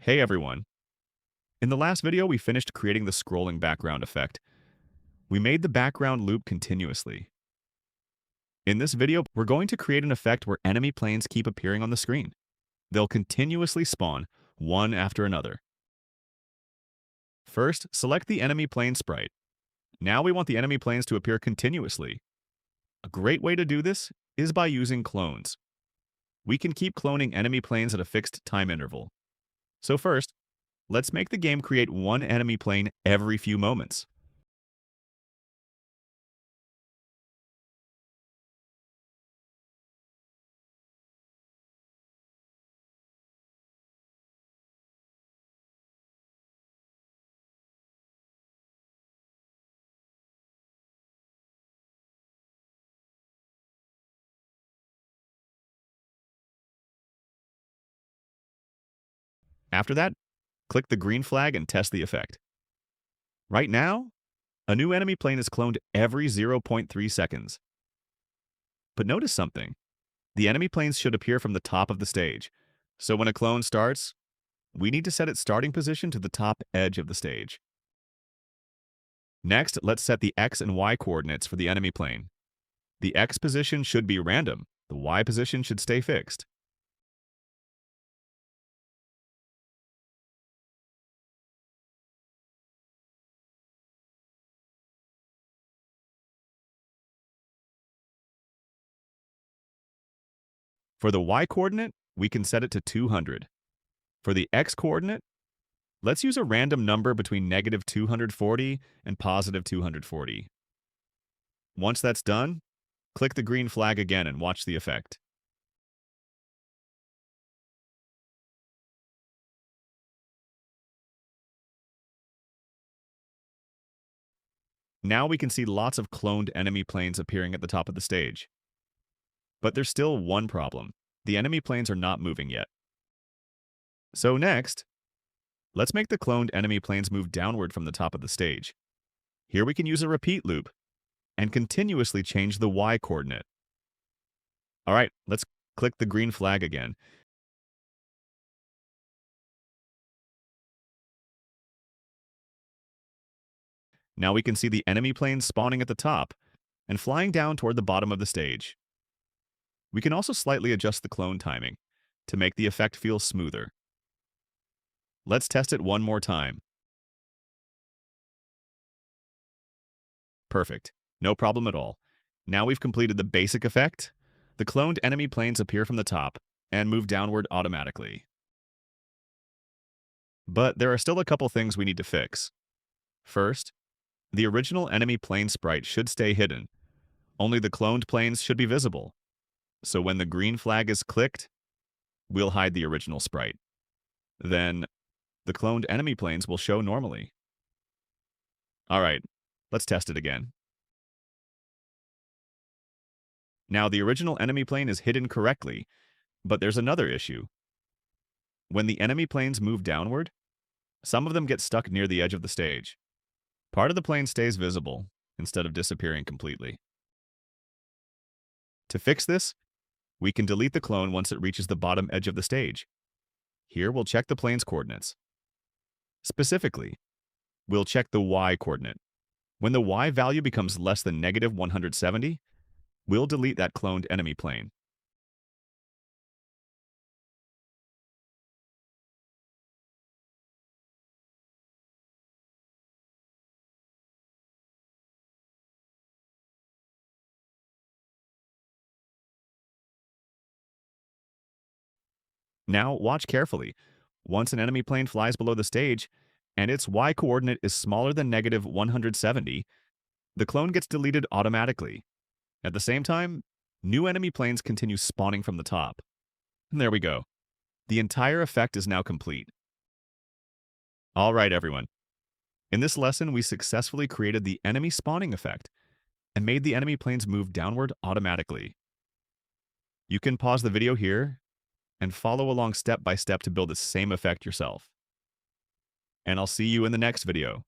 Hey everyone. In the last video, we finished creating the scrolling background effect. We made the background loop continuously. In this video, we're going to create an effect where enemy planes keep appearing on the screen. They'll continuously spawn, one after another. First, select the enemy plane sprite. Now we want the enemy planes to appear continuously. A great way to do this is by using clones. We can keep cloning enemy planes at a fixed time interval. So first, let's make the game create one enemy plane every few moments. After that, click the green flag and test the effect. Right now, a new enemy plane is cloned every 0.3 seconds. But notice something. The enemy planes should appear from the top of the stage. So when a clone starts, we need to set its starting position to the top edge of the stage. Next, let's set the X and Y coordinates for the enemy plane. The X position should be random. The Y position should stay fixed. For the Y coordinate, we can set it to 200. For the X coordinate, let's use a random number between negative 240 and positive 240. Once that's done, click the green flag again and watch the effect. Now we can see lots of cloned enemy planes appearing at the top of the stage. But there's still one problem. The enemy planes are not moving yet. So next, let's make the cloned enemy planes move downward from the top of the stage. Here we can use a repeat loop and continuously change the Y coordinate. All right, let's click the green flag again. Now we can see the enemy planes spawning at the top and flying down toward the bottom of the stage. We can also slightly adjust the clone timing to make the effect feel smoother. Let's test it one more time. Perfect. No problem at all. Now we've completed the basic effect. The cloned enemy planes appear from the top and move downward automatically. But there are still a couple things we need to fix. First, the original enemy plane sprite should stay hidden. Only the cloned planes should be visible. So when the green flag is clicked, we'll hide the original sprite. Then, the cloned enemy planes will show normally. All right, let's test it again. Now, the original enemy plane is hidden correctly, but there's another issue. When the enemy planes move downward, some of them get stuck near the edge of the stage. Part of the plane stays visible instead of disappearing completely. To fix this, we can delete the clone once it reaches the bottom edge of the stage. Here, we'll check the plane's coordinates. Specifically, we'll check the Y coordinate. When the Y value becomes less than negative 170, we'll delete that cloned enemy plane. Now, watch carefully. Once an enemy plane flies below the stage, and its Y coordinate is smaller than negative 170, the clone gets deleted automatically. At the same time, new enemy planes continue spawning from the top. And there we go. The entire effect is now complete. All right, everyone. In this lesson, we successfully created the enemy spawning effect and made the enemy planes move downward automatically. You can pause the video here and follow along step by step to build the same effect yourself. And I'll see you in the next video.